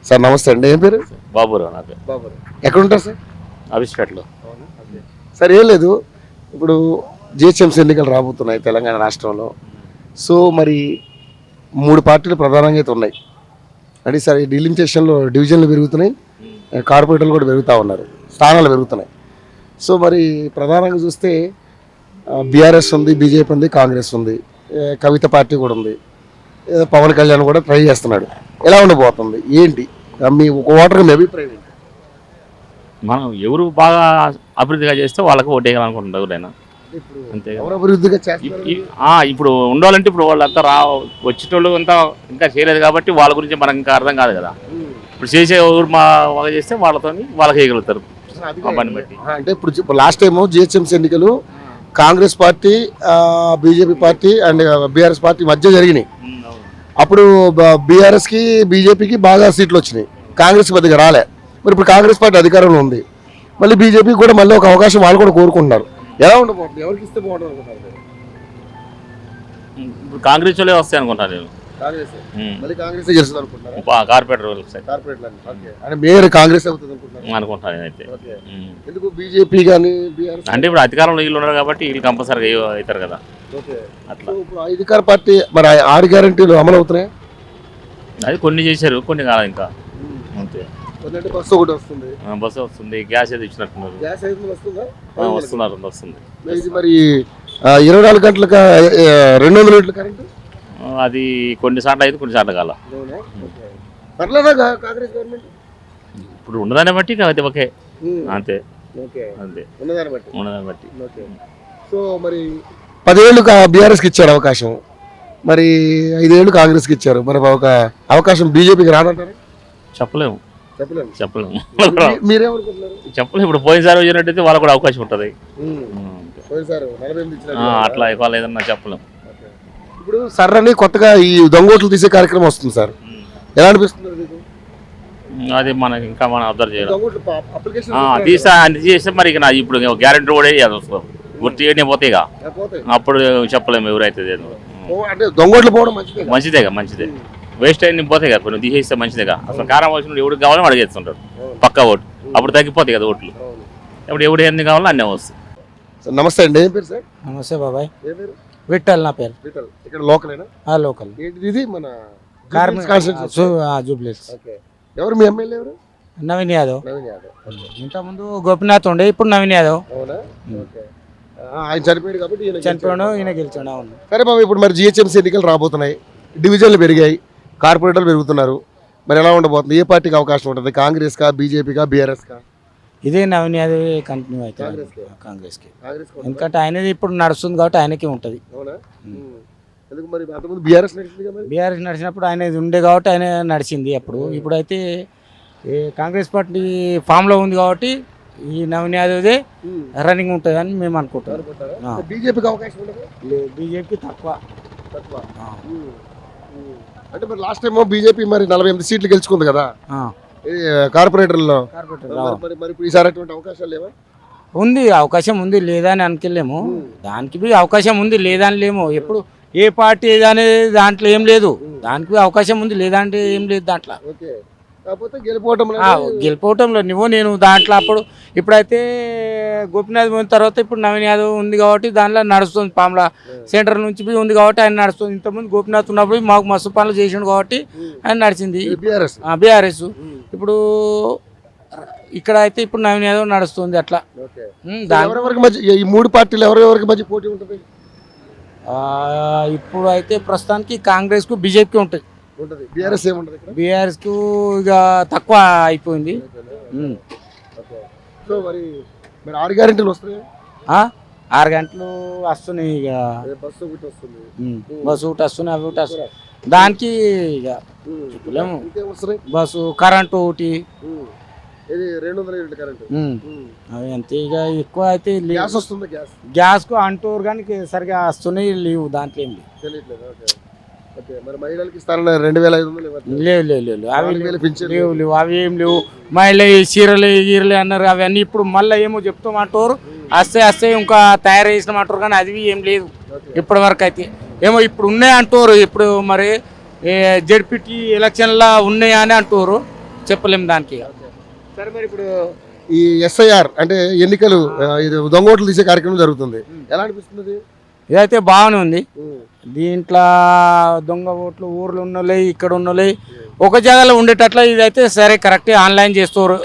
Sir నమస్తే అండి. ఏం పేరు? బాబురావు నా పేరు. బాబురావు. ఎక్కడ ఉంటారు సార్? అవిస్పేటలో. సార్ ఏం లేదు, ఇప్పుడు జిహెచ్ఎంసీ ఎన్నికలు రాబోతున్నాయి తెలంగాణ రాష్ట్రంలో. సో మరి 3 పార్టీలు ప్రధానంగా అయితే ఉన్నాయి. అంటే సార్ ఈ డిలిమిటేషన్లో డివిజన్లు పెరుగుతున్నాయి, కార్పొరేటర్లు కూడా పెరుగుతూ ఉన్నారు, స్థానాలు పెరుగుతున్నాయి. సో మరి ప్రధానంగా చూస్తే బీఆర్ఎస్ ఉంది, బీజేపీ ఉంది, కాంగ్రెస్ ఉంది, కవిత పార్టీ కూడా ఉంది, పవన్ కళ్యాణ్ కూడా ట్రై చేస్తున్నాడు. ఎలా ఉండబోతుంది ఏంటి మీ ఒక ఓటర్గా మీ అభిప్రాయం ఏంటి? మనం ఎవరు బాగా అభివృద్ధిగా చేస్తే వాళ్ళకి ఓటేయాలనుకుంటున్నారు ఎవరైనా, అంతే. ఎవరు అభివృద్ధిగా చేస్తారు? ఇప్పుడు ఉండాలంటే ఇప్పుడు వాళ్ళంతా వచ్చేటోళ్ళు అంతా ఇంకా చేయలేదు కాబట్టి వాళ్ళ గురించి మనకు ఇంకా అర్థం కాదు కదా. ఇప్పుడు చేసే ఎవరు మా బాగా చేస్తే వాళ్ళతో వాళ్ళకి వేయగలుగుతారు పని బట్టి. అంటే ఇప్పుడు లాస్ట్ టైం జిహెచ్ఎంసీ ఎన్నికలు Congress party, BJP party and BRS party మధ్య జరిగినాయి. అప్పుడు బీఆర్ఎస్కి బీజేపీకి బాగా సీట్లు వచ్చినాయి, కాంగ్రెస్ పెద్దగా రాలే. మరి ఇప్పుడు కాంగ్రెస్ పార్టీ అధికారంలో ఉంది, మళ్ళీ బీజేపీకి కూడా మళ్ళీ ఒక అవకాశం వాళ్ళు కూడా కోరుకుంటున్నారు. ఎలా ఉండబోతుంది, ఎవరికి ఇస్తే బాగుంటుంది అనుకుంటారు? ఇప్పుడు కాంగ్రెస్ వాళ్ళే వస్తాయి అనుకుంటాను నేను. కార్పొరేటర్ అంటే మేయర్ కాంగ్రెస్ అవుతుంది అనుకుంటాను నేనైతే. ఎందుకు బీజేపీ కానీ అంటే ఇప్పుడు అధికారంలో వీళ్ళు ఉన్నారు కాబట్టి వీళ్ళు కంపల్సరీగా అవుతారు కదా. అట్లా ఇప్పుడు అధికార పార్టీ మరి 6 గ్యారెంటీలు అమలు అవుతున్నాయి. అది కొన్ని చేశారు, కొన్ని కాదు ఇంకా, అంతే. బస్సు ఒకటి వస్తుంది, బస్సు వస్తుంది, గ్యాస్ ఏదో ఇచ్చినట్టున్నారు. వస్తుంది. ఇది మరి 24 గంటలకు 200 లీటర్ల కరెంటు. అది కొన్ని సార్లు అయితే కొన్ని సార్లు కాల. ఇప్పుడు ఉన్నదాన్ని బట్టి కాబట్టి ఓకే, అంతే అంతే ఉన్నదాన్ని బట్టి. సో మరి 10 ఏళ్ళు బీఆర్ఎస్కి ఇచ్చారు అవకాశం, మరి 5 ఏళ్ళు కాంగ్రెస్కి ఇచ్చారు. మరి ఒక అవకాశం బీజేపీకి రాదంటారు? చెప్పలేము. మీరేమనుకుంటున్నారు? చెప్పలేము. ఇప్పుడు పోయినసారి వచ్చినట్టయితే వాళ్ళకు కూడా అవకాశం ఉంటుంది అట్లా, ఇవాళ ఏదన్నా చెప్పలేము. ఇప్పుడు సర్రని కొత్తగా ఈ దొంగోట్లు తీసే కార్యక్రమం వస్తుంది సార్, ఎలా అనిపిస్తుంది మీకు? అది మనకి ఇంకా మనం అబ్జర్వ్ చేయాలి. చేస్తే మరి ఇప్పుడు గ్యారెంటీ కూడా గుర్తు చేయడం పోతే ఇక అప్పుడు చెప్పలేము ఎవరైతే. దొంగోట్లు పోవడం మంచిదేగా, మంచిదే. వేస్ట్ అయిన పోతాయి కదా, కొన్ని తీసేస్తే మంచిదేగా. అసలు కారం వచ్చినప్పుడు ఎవరికి కావాలో అడిగి చేస్తుంటారు పక్కా ఓటు, అప్పుడు తగ్గిపోతాయి కదా ఓట్లు. ఇప్పుడు ఎవరు ఎన్ని కావాలో అన్నీ వస్తాయి. నమస్తే అండి. ఏం పేరు సార్? నమస్తే బాబాయ్. విఠల్ నా పేరు. ఇక్కడ లోకలేనా? లోకల్. ఇది మన జూబ్లీస్. ఎవరు మీ ఎమ్మెల్యే? ఎవరు? నవీన్ యాదవ్. ఇంతకుముందు గోపినాథ్ ఉండే, ఇప్పుడు నవీన్ యాదవ్. ఆయన చనిపోయాడు కాబట్టి చనిపోయాడు, ఈయన గెలిచాడు. అవును. సరే బాబు, ఇప్పుడు మరి జిహెచ్ఎంసీ ఎన్నికలు రాబోతున్నాయి, డివిజన్లు పెరిగాయి, కార్పొరేటర్లు పెరుగుతున్నారు. మరి ఎలా ఉండబోతుంది? ఏ పార్టీకి అవకాశం ఉంటుంది? కాంగ్రెస్కా, బీజేపీకా, బీఆర్ఎస్కా? ఇదే నవీన్ యాదవ్ కంటిన్యూ అవుతుంది కాంగ్రెస్కి. ఎందుకంటే ఆయనది ఇప్పుడు నడుస్తుంది కాబట్టి ఆయనకి ఉంటుంది. బీఆర్ఎస్ నడిచినప్పుడు ఆయన ఉండే కాబట్టి ఆయన నడిచింది అప్పుడు. ఇప్పుడైతే కాంగ్రెస్ పార్టీ ఫామ్లో ఉంది కాబట్టి ఈ నవీన్ యాదవ్దే రన్నింగ్ ఉంటుంది అని మేము అనుకుంటాం. బీజేపీకి అవకాశం లేదు, బీజేపీకి తక్కువ. అంటే మరి లాస్ట్ టైం బీజేపీ మరి 48 సీట్లు గెలుచుకుంది కదా కార్పొరేటర్లో. ఈసారి అటువంటి అవకాశాలు లేవా? ఉంది, అవకాశం ఉంది, లేదా అని అనుకెళ్ళేము. దానికి అవకాశం ఉంది, లేదా అని లేము. ఎప్పుడు ఏ పార్టీ అనేది దాంట్లో ఏం లేదు, దానికి అవకాశం ఉంది, లేదా అంటే ఏం లేదు దాంట్లో. గెలిపోవటంలో నేను దాంట్లో అప్పుడు. ఇప్పుడైతే గోపినాథ్ పోయిన తర్వాత ఇప్పుడు నవీన్ యాదవ్ ఉంది కాబట్టి దాంట్లో నడుస్తుంది. పాముల సెంటర్ నుంచి ఉంది కాబట్టి ఆయన నడుస్తుంది. ఇంతకుముందు గోపినాథ్ ఉన్నప్పుడు మాకు మస్తు పనులు చేసిండు కాబట్టి ఆయన నడిచింది బీఆర్ఎస్. ఇప్పుడు ఇక్కడ అయితే ఇప్పుడు నవీన్ యాదవ్ నడుస్తుంది అట్లా. ఈ 3 పార్టీలు ఎవరెవరికి మధ్య పోటీ ఉంటుంది? ఇప్పుడు అయితే ప్రస్తుతానికి కాంగ్రెస్కు బీజేపీకి ఉంటుంది. బీఆర్ఎస్కు ఇక తక్కువ అయిపోయింది. 6 గ్యారెంటీలు వస్తున్నాయి, 6 గంటలు వస్తున్నాయి. ఇక బస్సు ఒకటి వస్తున్నాయి, అవి ఒకటి వస్తున్నాయి. దానికి ఇక చెప్పలేము. బస్సు, కరెంటు ఒకటి, అవి అంతే. ఇక ఎక్కువ అయితే గ్యాస్కు అంటూరు కానీ సరిగా వస్తున్నాయి లేవు, దాంట్లో ఏం లేవు. అవి ఏం లేవు. మహిళ చీరలు గీరలు అన్నారు, అవన్నీ ఇప్పుడు మళ్ళీ ఏమో చెప్తామంటారు. వస్తే ఇంకా తయారు చేసినామంటారు కానీ అది ఏం లేదు ఇప్పటి వరకు అయితే. ఏమో ఇప్పుడు ఉన్నాయి అంటారు. ఇప్పుడు మరి జడ్పీటీ ఎలక్షన్లా ఉన్నాయా అని అంటారు. చెప్పలేము దానికి. సరే మరి ఇప్పుడు ఈ ఎస్ఐఆర్ అంటే ఎన్నికలు ఇది దొంగ ఓట్లు తీసే కార్యక్రమం జరుగుతుంది, ఎలా అనిపిస్తుంది? ఇదైతే బాగానే ఉంది. దీంట్లో దొంగ ఓట్లు ఊర్లో ఉన్నోళ్ళే ఇక్కడ ఉన్నోళ్ళే ఒక జాగాలో ఉండేటట్ల ఇదైతే సరే కరెక్ట్ ఆన్లైన్ చేస్తారు.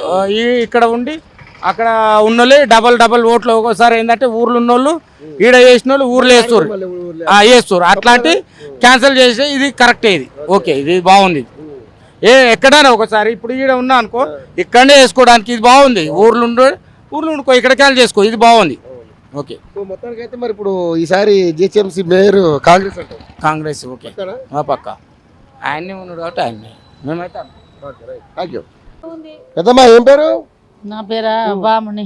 ఇక్కడ ఉండి అక్కడ ఉన్నోళ్ళే డబల్ ఓట్లు ఒక్కోసారి ఏంటంటే ఊర్లో ఉన్నోళ్ళు ఈడ చేసిన వాళ్ళు ఊర్లో వేస్తారు అట్లాంటి క్యాన్సిల్ చేసి ఇది కరెక్టే, ఇది ఓకే, ఇది బాగుంది. ఎక్కడైనా ఒకసారి ఇప్పుడు ఈడ ఉన్నా అనుకో ఇక్కడనే వేసుకోవడానికి ఇది బాగుంది. ఊర్లో ఉండుకో ఇక్కడ క్యాన్సిల్ చేసుకో, ఇది బాగుంది. ఓకే మొత్తానికి అయితే మరి ఇప్పుడు ఈసారి జిహెచ్ఎంసీ మేయర్ కాంగ్రెస్ అంటారు. కాంగ్రెస్ ఓకే పక్క ఆయనే ఉన్నాడు కాబట్టి ఆయనే మేమైతే. Thank you. పెద్దమ్మా ఏం పేరు? నా పేరా భామిని.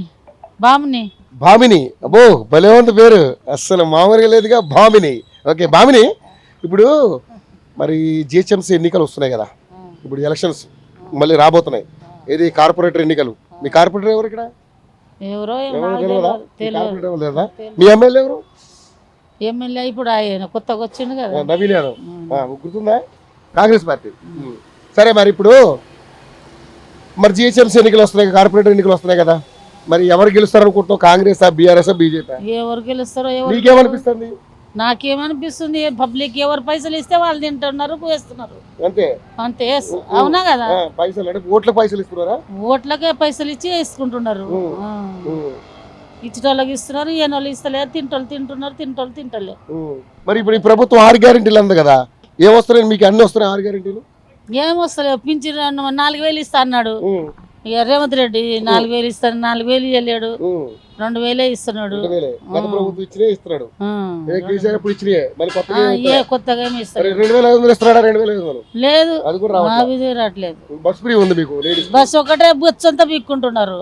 భామిని, అబ్బో భలే ఉంది పేరు, అస్సలు మామూలుగా లేదుగా భామిని. ఓకే భామిని, ఇప్పుడు మరి జిహెచ్ఎంసీ ఎన్నికలు వస్తున్నాయి కదా, ఇప్పుడు ఎలక్షన్స్ మళ్ళీ రాబోతున్నాయి. ఏది కార్పొరేటర్ ఎన్నికలు. మీ కార్పొరేటర్ ఎవరు ఇక్కడ? ఎవరో లేదా? మీ ఎమ్మెల్యే ఎవరు? ఎమ్మెల్యే ఇప్పుడు ఆయన కొత్తగా వచ్చిండు కదా, నవీన్ యాదవ్. గుర్తుందా? కాంగ్రెస్ పార్టీ. సరే మరి ఇప్పుడు మరి జిహెచ్ఎంసీ ఎన్నికలు వస్తున్నాయి, కార్పొరేటర్ ఎన్నికలు వస్తున్నాయి కదా, మరి ఎవరు గెలుస్తారు అనుకుంటున్నావు? Congress, BRS, BJP? ఎవరు గెలుస్తారో నీకేమనిపిస్తుంది? నాకేమనిపిస్తుంది, పబ్లిక్ ఎవరు పైసలు ఇస్తే వాళ్ళు తింటున్నారు వేస్తున్నారు అంతే అంతే. అవునా కదా, పైసలు అంటే ఓట్లకు పైసలు ఇస్తున్నారా? ఓట్లకే పైసలు ఇచ్చి వేసుకుంటున్నారు. ఇచ్చటోళ్ళకి ఇస్తున్నారు, ఏనోళ్ళు ఇస్తలేరు, తింటోళ్ళు తింటలే. మరి ఇప్పుడు ఈ ప్రభుత్వం 6 గ్యారెంటీలు అంది కదా, ఏం వస్తున్నాయి మీకు? అన్ని వస్తున్నాయి 6 గ్యారెంటీలు? ఏం వస్తలేవు. పింఛన్ 4,000 ఇస్తా అన్నాడు ఇక రేవంత్ రెడ్డి. 4,000 ఇస్తాను, 4,000 ఇవ్వలేడు, 2,000 ఇస్తున్నాడు. కొత్తగా ఏమి ఇస్తాడు? లేదు, అవి రావట్లేదు. బస్ ఒకటే బొచ్చంతా పీక్కుంటున్నారు.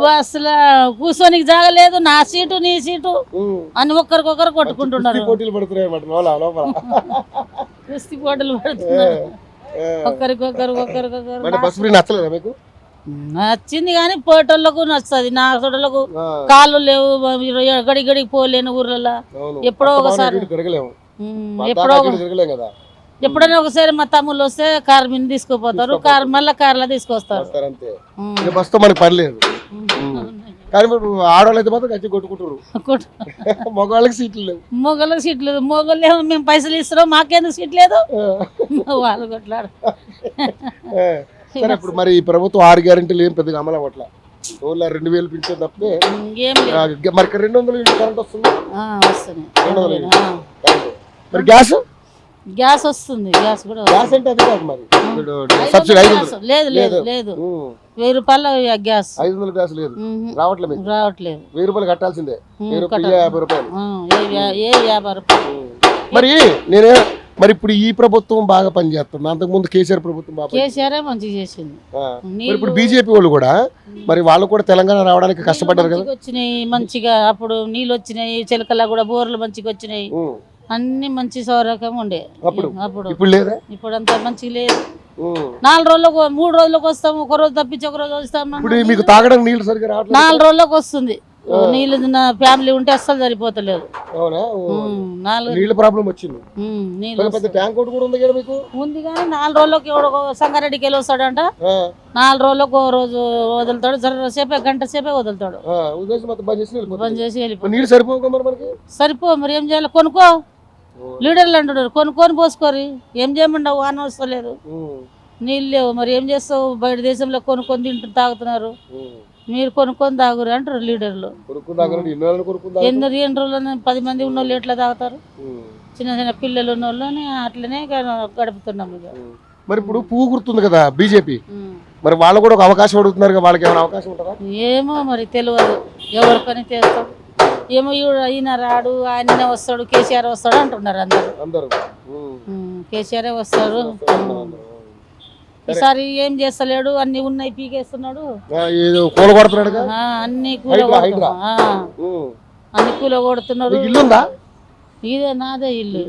బస్సులో కూర్చోనికి జాగ లేదు, నా సీటు నీ సీటు అని ఒక్కరికొకరు కొట్టుకుంటున్నారు. కుస్తీ పోటీలు పడుతున్నారు ఒకరికొకరు. నచ్చింది కానీ పోయేటోళ్ళకు నచ్చుతుంది, నా చోటలకు కాళ్ళు లేవు, గడిగడికి పోలేను ఊర్లలో. ఎప్పుడైనా ఒకసారి మా తమ్ముళ్ళు వస్తే కారు మీద తీసుకుపోతారు, మళ్ళీ కార్లో తీసుకొస్తారు. ఆడవాళ్ళు అయితే మాత్రం గచ్చి కొట్టుకుంటారు, మగవాళ్ళకి సీట్లు లేవు. మొగలు మేము పైసలు ఇస్తున్నాం, మాకెందుకు సీట్ లేదు, వాళ్ళు కొట్లాడు. సరే ఇప్పుడు మరి ఈ ప్రభుత్వం 6 గ్యారెంటీలు ఏం పెద్దగా అమలు అవ్వట్లా, 2,000 పింఛన్ తప్పితే. మరి 200 యూనిట్ కరెంట్ వస్తుంది, మరి గ్యాస్ వస్తుంది. గ్యాస్ కూడా అంటే అది కాదు మరి సబ్సిడీ లేదు 1,000 రూపాయలు గ్యాస్. 500 గ్యాస్ లేదు, రావట్లేదు. 1,000 రూపాయలు కట్టాల్సిందే, 50 రూపాయలు. మరి మరి ఇప్పుడు ఈ ప్రభుత్వం బాగా పనిచేస్తుంది, అంతకుముందు కేసీఆర్ ప్రభుత్వం కేసీఆర్ మంచిగా చేసింది. ఇప్పుడు బీజేపీ వాళ్ళు కూడా మరి వాళ్ళు కూడా తెలంగాణ రావడానికి కష్టపడ్డారు కదా. వచ్చినాయి మంచిగా, అప్పుడు నీళ్ళు వచ్చినాయి, చిలకల్లా కూడా బోర్లు మంచిగా వచ్చినాయి, అన్ని మంచి సౌరకం ఉండే. ఇప్పుడు అంతా మంచిగా లేదు. 4 రోజులకు 3 రోజులకు వస్తాము, ఒక రోజు తప్పించి ఒక రోజు వస్తాము. 4 రోజులకు వస్తుంది నీళ్ళు. ఫ్యామిలీ ఉంటే అస్సలు సరిపోతలేదు. ఉంది కానీ 4 రోజులకు సంగారెడ్డికి వెళ్ళి వస్తాడంట, 4 రోజులకు ఓ రోజు వదులుతాడు, సేపే గంట సేపే వదులుతాడు, బంద్ చేసి వెళ్ళిపోతాడు. సరిపో మరి ఏం చేయాలి, కొనుక్కో. లీడర్లు అంటున్నారు కొనుక్కొని పోసుకోరు, ఏం చేయమంటావు, వాన వస్తలేదు, నీళ్ళు లేవు, మరి ఏం చేస్తావు, బయట దేశంలో కొనుక్కొని తాగుతున్నారు, మీరు కొనుక్కొని తాగురు అంటారు లీడర్లు. ఎన్ని రోజులు 10 మంది ఉన్న వాళ్ళు ఎట్లా తాగుతారు, చిన్న పిల్లలు ఉన్న వాళ్ళని అట్లనే గడుపుతున్నాం. మరి ఇప్పుడు పువ్వు గుర్తుంది కదా బీజేపీ, మరి వాళ్ళు కూడా ఒక అవకాశం అడుగుతున్నారు, వాళ్ళకి ఏమైనా అవకాశం ఉంటుందా? ఏమో మరి తెలియదు, ఎవరికని చేస్తాడు ఏమో. ఈయన రాడు, ఆయననే వస్తాడు, కేసీఆర్ వస్తాడు అంటున్నారు అందరు. కేసీఆర్ వస్తాడు, ఈసారి ఏం చేస్తలేడు, అన్ని ఉన్నాయి పీకేస్తున్నాడు, అన్ని కూల కొడుతున్నాడు. ఇదే నాదే ఇల్లు,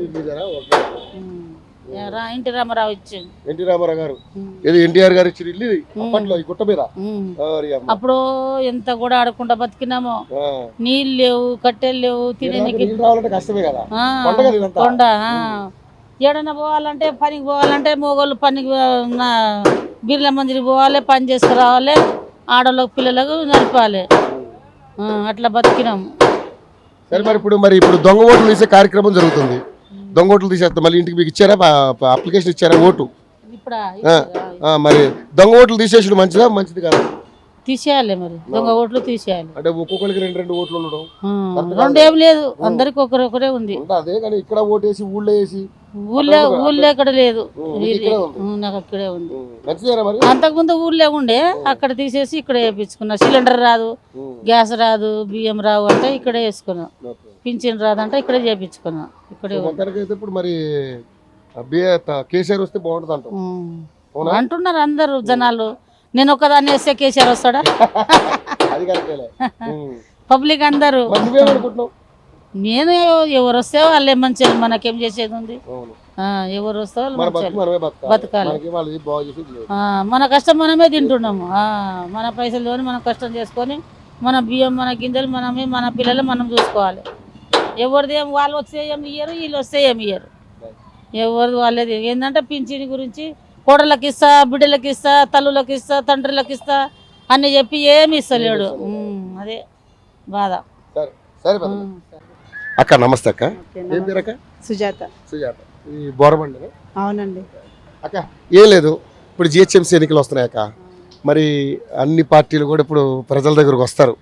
ఎన్టీ రామారావు ఇచ్చింది. ఎన్టీ రామారావు గారు ఎన్టీఆర్ గారు ఇచ్చిన ఇల్లు అప్పట్లో ఈ గుట్ట మీద. అప్పుడు ఎంత కూడా ఆడకుండా బతికినామో, నీళ్ళు లేవు, కట్టెలు లేవు, తినడానికి కష్టమే కదా. కొండ ఏడన్నా పోవాలంటే పనికి పోవాలంటే మొగోళ్ళు పనికి బిర్ల మందిరికి పోవాలి, పని చేసుకురావాలి, ఆడవాళ్ళకి పిల్లలకు నడపాలి. అట్లా బతికినాము. సరే మరి ఇప్పుడు దొంగ ఓట్లు తీసే కార్యక్రమం జరుగుతుంది. దొంగ ఓట్లు తీసేస్తాం మళ్ళీ ఇంటికి మీకు ఇచ్చారా అప్లికేషన్ ఇచ్చారా ఓటు? ఇప్పుడు మరి దొంగ ఓట్లు తీసేసాడు మంచిది కాదు? తీసేయాలి, మరి దొంగ ఓట్లు తీసేయాలి. అంటే ఒక్కొక్కరికి రెండు ఓట్లు ఉండడం రెండు ఏం లేదు, అందరికి ఒకరే ఉంది. అదే కానీ ఇక్కడ ఓటేసి ఊళ్ళో వేసి ఊళ్ళో ఇక్కడ లేదు, నాకు అక్కడే ఉంది. అంతకుముందు ఊళ్ళో ఉండే, అక్కడ తీసేసి ఇక్కడ వేయించుకున్నా. సిలిండర్ రాదు, గ్యాస్ రాదు, బియ్యం రావు అంటే ఇక్కడే వేసుకున్నా. పింఛన్ రాదంటే ఇక్కడే చేయించుకున్నా. ఇక్కడే ఇప్పుడు మరి కేసీఆర్ వస్తే బాగుంటుంది అంటున్నారు అందరు జనాలు. నేను ఒకదాన్ని వేస్తే కేసీఆర్ వస్తాడా? పబ్లిక్ అందరు. నేను ఎవరు వస్తే వాళ్ళే మంచిగా, మనకేం చేసేది ఉంది? ఎవరు వస్తే వాళ్ళు బతకాలి. మన కష్టం మనమే తింటున్నాము. మన పైసలు మనం కష్టం చేసుకొని మన బియ్యం, మన గింజలు మనమే, మన పిల్లలు మనం చూసుకోవాలి. ఎవరిది ఏం వాళ్ళు వస్తే ఏమి ఇయ్యరు, వీళ్ళు వస్తే ఏమి ఇయ్యరు. ఎవరిది వాళ్ళది. ఏంటంటే పింఛన్ గురించి కోడళ్ళకి ఇస్తా, బిడ్డలకి ఇస్తా, తల్లులకి ఇస్తా, తండ్రులకి ఇస్తా అని చెప్పి ఏమి ఇస్తలేడు. అదే బాధ. అక్క నమస్తే అక్క. ఏం పేరు అక్క? సుజాత. ఈ బోరబండి. అవునండి అక్క. ఏం లేదు, ఇప్పుడు జిహెచ్ఎంసీ ఎన్నికలు వస్తున్నాయి అక్క. మరి అన్ని పార్టీలు కూడా ఇప్పుడు ప్రజల దగ్గరకు వస్తారు.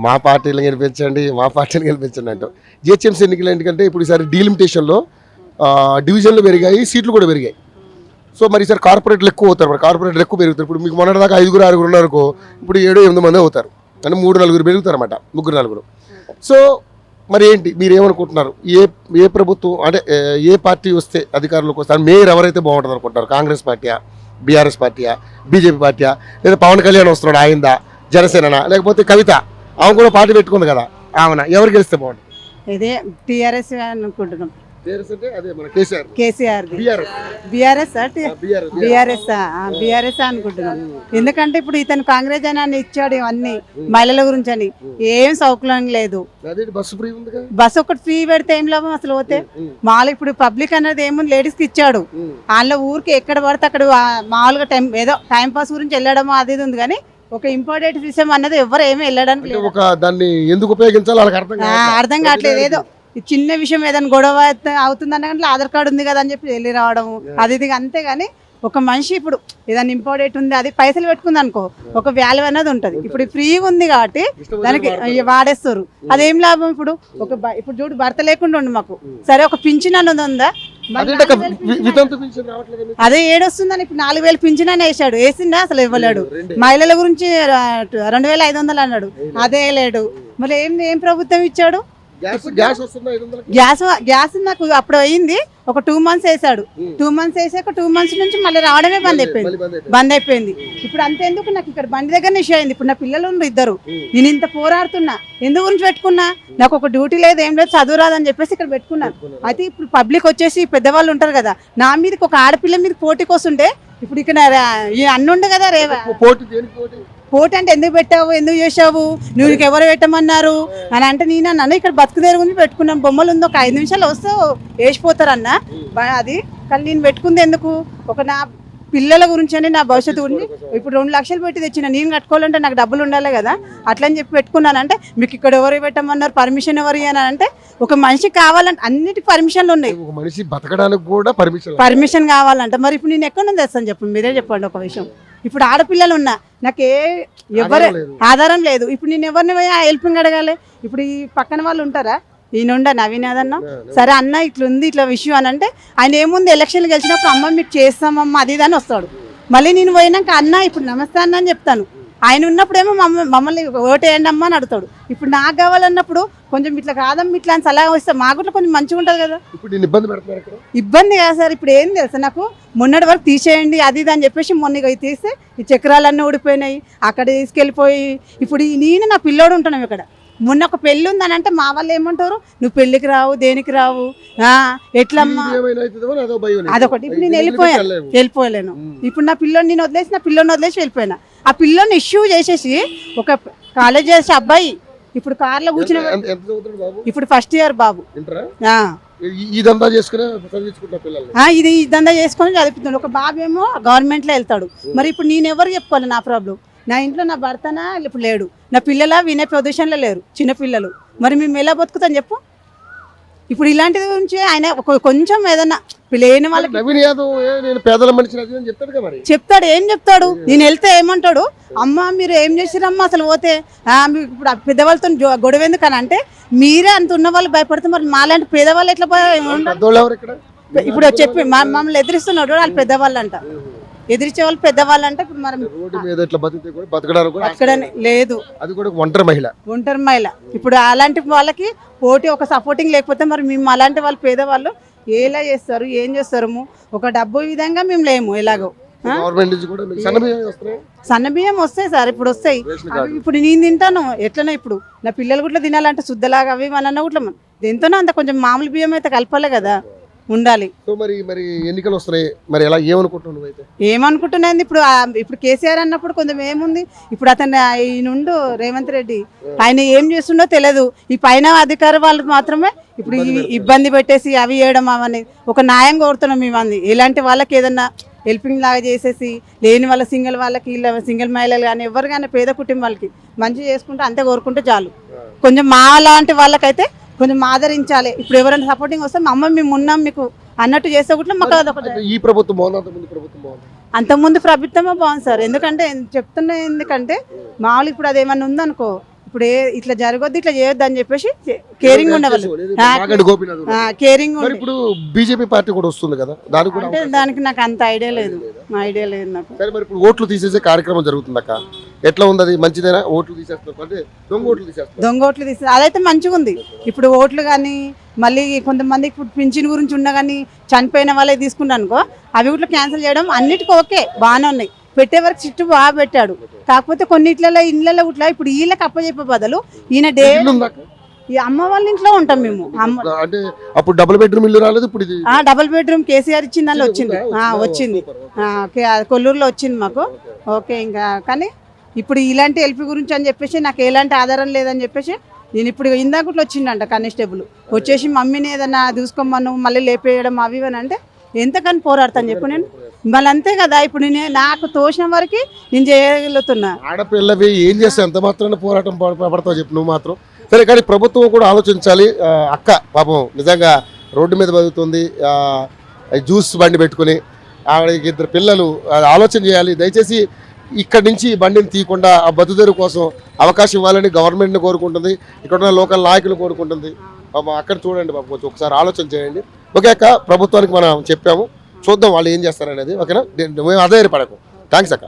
మా పార్టీలు గెలిపించండి, మా పార్టీని గెలిపించండి అంటూ. జిహెచ్ఎంసీ ఎన్నికలు ఎందుకంటే ఇప్పుడు ఈసారి డీలిమిటేషన్లో డివిజన్లు పెరిగాయి, సీట్లు కూడా పెరిగాయి. సో మరి ఈసారి కార్పొరేట్లు ఎక్కువ అవుతారు. మరి కార్పొరేట్లు ఎక్కువ పెరుగుతారు. ఇప్పుడు మీకు మొన్నటిదాకా 5-6 ఉన్నారనుకో, ఇప్పుడు 7-8 మంది అవుతారు. అంటే 3-4 పెరుగుతారు అన్నమాట, 3-4. సో మరి ఏంటి మీరేమనుకుంటున్నారు? ఏ ప్రభుత్వం అంటే ఏ పార్టీ వస్తే అధికారంలోకి వస్తారు? మేయర్ ఎవరైతే బాగుంటుంది అనుకుంటారు? కాంగ్రెస్ పార్టీయా, బీఆర్ఎస్ పార్టీయా, బీజేపీ పార్టీయా, లేదా పవన్ కళ్యాణ్ వస్తున్నాడు ఆయనదా, జనసేననా, లేకపోతే కవిత ఆమె కూడా పార్టీ పెట్టుకుంది కదా, ఆమెనా? ఎవరు గెలిస్తే బాగుంటుంది? ఇదే టీఆర్ఎస్ అనుకుంటున్నాం. కేసీఆర్ బీఆర్ఎస్ అనుకుంటున్నాం. ఎందుకంటే ఇప్పుడు ఇతను కాంగ్రెస్ అని ఇచ్చాడు అన్ని మహిళల గురించి అని, ఏం సౌకర్యం లేదు. బస్సు ఒకటి ఫ్రీ పెడితే ఏం లాభం అసలు? పోతే మామూలుగా ఇప్పుడు పబ్లిక్ అనేది ఏముంది, లేడీస్ కి ఇచ్చాడు. అందులో ఊరికి ఎక్కడ పడితే అక్కడ మామూలుగా ఏదో టైం పాస్ గురించి వెళ్ళడమో అది ఉంది, కానీ ఒక ఇంపార్టెంట్ విషయం అన్నది ఎవరు ఏమీ వెళ్ళడానికి లేదు. ఎందుకు ఉపయోగించాలో అర్థం కావట్లేదు. ఏదో చిన్న విషయం ఏదైనా గొడవ అవుతుందన్న కానీ ఆధార్ కార్డు ఉంది కదా అని చెప్పి వెళ్ళి రావడము అది ఇది. అంతేగాని ఒక మనిషి ఇప్పుడు ఏదైనా ఇంపార్టెంట్ ఉంది, అది పైసలు పెట్టుకుంది అనుకో, ఒక వాల్యూ అనేది ఉంటుంది. ఇప్పుడు ఫ్రీ ఉంది కాబట్టి దానికి వాడేస్తారు. అదేం లాభం? ఇప్పుడు చూడు, భర్త లేకుండా ఉండు మాకు, సరే ఒక పింఛన్ అన్నది ఉందా? అదే ఏడొస్తుందని ఇప్పుడు 4,000 పింఛన్ అని వేసాడు. వేసిందా? అసలు ఇవ్వలేడు. మహిళల గురించి 2,500 అన్నాడు, అదే లేడు. మరి ఏం ప్రభుత్వం ఇచ్చాడు? గ్యాస్ నాకు అప్పుడు అయింది, ఒక 2 months వేసాడు. 2 months వేసాక 2 months నుంచి మళ్ళీ రావడమే బంద్ అయిపోయింది. ఇప్పుడు అంతేందుకు, నాకు ఇక్కడ బండి దగ్గర ఇష్యూ అయింది. ఇప్పుడు నా పిల్లలు ఉన్నారు 2. నేను ఇంత పోరాడుతున్నా, ఎందుకు గురించి పెట్టుకున్నా? నాకు ఒక డ్యూటీ లేదు, ఏం లేదు, చదువు రాదని చెప్పేసి ఇక్కడ పెట్టుకున్నాను. అయితే ఇప్పుడు పబ్లిక్ వచ్చేసి పెద్దవాళ్ళు ఉంటారు కదా, నా మీదకి ఒక ఆడపిల్ల మీద పోటీకి వస్తుంటే, ఇప్పుడు ఇక్కడ అన్నుండు కదా పోటీ అంటే ఎందుకు పెట్టావు, ఎందుకు చేసావు, నువ్వు ఎవరు పెట్టమన్నారు అని అంటే నేనన్నా ఇక్కడ బతుకుదేరు గురించి పెట్టుకున్నాం. బొమ్మలు ఉంది, ఒక 5 నిమిషాలు వస్తే వేసిపోతారు అన్న అది. కానీ నేను పెట్టుకుంది ఎందుకు? నా పిల్లల గురించి అని, నా భవిష్యత్తు గురించి. ఇప్పుడు 2 లక్షలు పెట్టి తెచ్చిన, నేను కట్టుకోవాలంటే నాకు డబ్బులు ఉండాలి కదా, అట్లని చెప్పి పెట్టుకున్నానంటే మీకు ఇక్కడ ఎవరు పెట్టమన్నారు, పర్మిషన్ ఎవరు అని అంటే, ఒక మనిషి కావాలంటే అన్నిటికీ పర్మిషన్లు ఉన్నాయి. మనిషి బతకడానికి కూడా పర్మిషన్ కావాలంట. మరి ఇప్పుడు నేను ఎక్కడ నుంచి తెస్తాను చెప్పండి, మీరే చెప్పండి ఒక విషయం. ఇప్పుడు ఆడపిల్లలు ఉన్నా, నాకు ఎవరు ఆధారం లేదు. ఇప్పుడు నేను ఎవరిని హెల్పింగ్ అడగాలి? ఇప్పుడు ఈ పక్కన వాళ్ళు ఉంటారా? ఈయనుండ నవీన్ అదన్నా, సరే అన్న ఇట్లుంది ఇట్లా విషయం అని అంటే, ఆయన ఏముంది, ఎలక్షన్లు గెలిచినప్పుడు అమ్మ మీకు చేస్తామమ్మ అది ఇది అని వస్తాడు. మళ్ళీ నేను పోయినాక అన్న ఇప్పుడు నమస్తే అన్న అని చెప్తాను. ఆయన ఉన్నప్పుడేమో మమ్మల్ని ఓటేయండి అమ్మ అని అడుగుతాడు. ఇప్పుడు నాకు కావాలన్నప్పుడు కొంచెం ఇట్లా కాదమ్మ ఇట్లా అని సలహా వస్తే మాకు కూడా కొంచెం మంచిగా ఉంటుంది కదా. ఇబ్బంది కాదు సార్. ఇప్పుడు ఏం తెలుసా, నాకు మొన్నటి వరకు తీసేయండి అది ఇది అని చెప్పేసి మొన్న తీస్తే ఈ చక్రాలన్నీ ఊడిపోయినాయి, అక్కడ తీసుకెళ్ళిపోయి. ఇప్పుడు నేను నా పిల్లోడు ఉంటున్నాం ఇక్కడ. మొన్న ఒక పెళ్ళి ఉందని అంటే మా వాళ్ళు ఏమంటారు, నువ్వు పెళ్లికి రావు, దేనికి రావు, ఎట్లమ్మా అదొకటి. ఇప్పుడు నేను వెళ్ళిపోలేను. ఇప్పుడు నా పిల్లోని నేను వదిలేసి, నా పిల్లోని వదిలేసి వెళ్ళిపోయినా. ఆ పిల్లోని ఇష్యూ చేసేసి ఒక కాలేజ్ చేసే అబ్బాయి ఇప్పుడు కార్లో కూర్చుని, ఇప్పుడు 1st year బాబు ఈ దందా చేసుకునే చదివించుకుంటా పిల్లల్ని. ఇది దందా చేసుకొని చదువుతున్నాడు. ఒక బాబు ఏమో గవర్నమెంట్లో వెళ్తాడు. మరి ఇప్పుడు నేను ఎవరు చెప్పుకోవాలి నా ప్రాబ్లం? నా ఇంట్లో నా భర్తనా ఇప్పుడు లేడు, నా పిల్లల వినే పొజిషన్లో లేరు, చిన్నపిల్లలు. మరి మేము ఎలా బతుకుతాం చెప్పు? ఇప్పుడు ఇలాంటి గురించి ఆయన కొంచెం ఏదన్నా లేని వాళ్ళకి నవీన్ యాదవ్ నేను పేదల మనిషిని అది అని చెప్తాడు కదా మరి. చెప్తాడు. ఏం చెప్తాడు? నేను వెళ్తే ఏమంటాడు? అమ్మ మీరు ఏం చేసిరమ్మా అసలు పోతే మీకు ఇప్పుడు ఆ పెద్దవాళ్ళతో గొడవ ఎందుకని అంటే మీరే అంత ఉన్న వాళ్ళు భయపడితే మరి మాలాంటి పేదవాళ్ళు ఎట్లా పెద్దోళ్ళు ఎవరు ఇక్కడ? ఇప్పుడు చెప్పి మమ్మల్ని ఎదిరిస్తున్నాడు. వాళ్ళు పెద్దవాళ్ళు అంట, ఎదిరించే వాళ్ళు పెద్దవాళ్ళు అంటే ఇప్పుడు మరి రోడ్డు మీద ఇట్లా బతికితే కూడా బతకడానికి కూడా అక్కడ లేదు. అది కూడా ఒంటరి మహిళ. ఇప్పుడు అలాంటి వాళ్ళకి పోటీ ఒక సపోర్టింగ్ లేకపోతే మరి మేము అలాంటి వాళ్ళు పేదవాళ్ళు ఎలా చేస్తారు, ఏం చేస్తారు? ఒక డబ్బు విధంగా మేము లేము. ఎలాగో గవర్నమెంట్ నుంచి కూడా మీకు సన్న బియ్యం వస్తాయి సార్, ఇప్పుడు వస్తాయి. ఇప్పుడు నేను తింటాను ఎట్లనే. ఇప్పుడు నా పిల్లలు కూడా తినాలంటే శుద్ధలాగా అవి మన కూడా ఎంతనో అంత కొంచెం మామూలు బియ్యం అయితే కలపాలి కదా, ఉండాలి. సో మరి ఎన్నికలు వస్తున్నాయి, మరి ఎలా ఏమనుకుంటున్నావు? అయితే ఏమనుకుంటున్నాను ఇప్పుడు కేసీఆర్ అన్నప్పుడు కొంచెం ఏముంది, ఇప్పుడు అతను ఈయనుండు రేవంత్ రెడ్డి ఆయన ఏం చేస్తుండో తెలియదు. ఈ పైన అధికార వాళ్ళకి మాత్రమే ఇప్పుడు ఇబ్బంది పెట్టేసి అవి చేయడం అవన్నీ ఒక న్యాయం కోరుతున్నాం మేమంది. ఇలాంటి వాళ్ళకి ఏదన్నా హెల్పింగ్ లాగా చేసేసి లేని వాళ్ళ సింగిల్ వాళ్ళకి సింగిల్ మహిళలు కానీ ఎవరు కానీ పేద కుటుంబాలకి మంచి చేసుకుంటే అంతే కోరుకుంటే చాలు. కొంచెం మా లాంటి వాళ్ళకైతే కొంచెం ఆదరించాలి. ఇప్పుడు ఎవరైనా సపోర్టింగ్ వస్తే మా అమ్మ మేము ఉన్నాం మీకు అన్నట్టు చేస్తే కూడా మాకు ఈ ప్రభుత్వం బాగుంది, అంతకుముందు ప్రభుత్వమే బాగుంది సార్. ఎందుకంటే చెప్తున్నా, ఎందుకంటే మామూలు ఇప్పుడు అదేమన్నా ఉందనుకో ఇప్పుడు ఇట్లా జరగొద్దు ఇట్లా చేయొద్దు అని చెప్పేసి కేరింగ్ ఉండేవాళ్ళు. కేరింగ్ ఇప్పుడు బీజేపీ పార్టీ కూడా వస్తుంది కదా, దానికి నాకు అంత ఐడియా లేదు నాకు. సరే మరి ఇప్పుడు ఓట్లు తీసేసే కార్యక్రమం జరుగుతుంది అక్క, ఎట్లా ఉంది? అది మంచిదేనా? ఓట్లు తీసేస్తారు అంటే దొంగ ఓట్లు తీసే అదైతే మంచిగా ఉంది. ఇప్పుడు ఓట్లు కానీ మళ్ళీ కొంతమంది ఇప్పుడు పింఛన్ గురించి ఉన్నా కానీ చనిపోయిన వాళ్ళే తీసుకున్నా అనుకో అవి కూడా క్యాన్సిల్ చేయడం అన్నిటికీ ఓకే బాగానే ఉన్నాయి. పెట్టే వరకు చిట్టు బాగా పెట్టాడు. కాకపోతే కొన్నిట్లలో ఇళ్ళలో ఇట్లా ఇప్పుడు వీళ్ళకి అప్పచెప్పే బదులు ఈయన ఈ అమ్మ వాళ్ళ ఇంట్లో ఉంటాం మేము. అంటే అప్పుడు డబుల్ బెడ్రూమ్ ఇల్లు రాలేదు, ఇప్పుడు డబుల్ బెడ్రూమ్ కేసీఆర్ ఇచ్చిన దానిలో వచ్చింది కొల్లూరులో వచ్చింది మాకు. ఓకే ఇంకా కానీ ఇప్పుడు ఇలాంటి ఎల్పీ గురించి అని చెప్పేసి నాకు ఎలాంటి ఆధారం లేదని చెప్పేసి నేను ఇప్పుడు ఇందాకట్లో వచ్చిండంట కానిస్టేబుల్ వచ్చేసి మమ్మీని ఏదన్నా చూసుకోమను మళ్ళీ లేపేయడం అవి అని అంటే ఎంతకని పోరాడతాను చెప్పు నేను. మళ్ళీ అంతే కదా ఇప్పుడు నాకు తోచిన వరకు నేను చేయగలుగుతున్నా. ఆడపిల్లవి ఏం చేస్తే ఎంత మాత్రాన పోరాటం పడతావు చెప్పు నువ్వు మాత్రం. సరే కానీ ప్రభుత్వం కూడా ఆలోచించాలి. అక్క పాపం నిజంగా రోడ్డు మీద బతుకుతుంది, జ్యూస్ బండి పెట్టుకుని ఆవిడకి 2 పిల్లలు. ఆలోచన చేయాలి దయచేసి. ఇక్కడి నుంచి బండిని తీయకుండా ఆ బతుదేరు కోసం అవకాశం ఇవ్వాలని గవర్నమెంట్ని కోరుకుంటుంది, ఇక్కడ ఉన్న లోకల్ నాయకులు కోరుకుంటుంది. అక్కడ చూడండి బాబు, కొంచెం ఒకసారి ఆలోచన చేయండి. ఓకే అక్క, ప్రభుత్వానికి మనం చెప్పాము, చూద్దాం వాళ్ళు ఏం చేస్తారనేది. ఓకేనా? మేము అదే పడకు. థ్యాంక్స్ అక్క.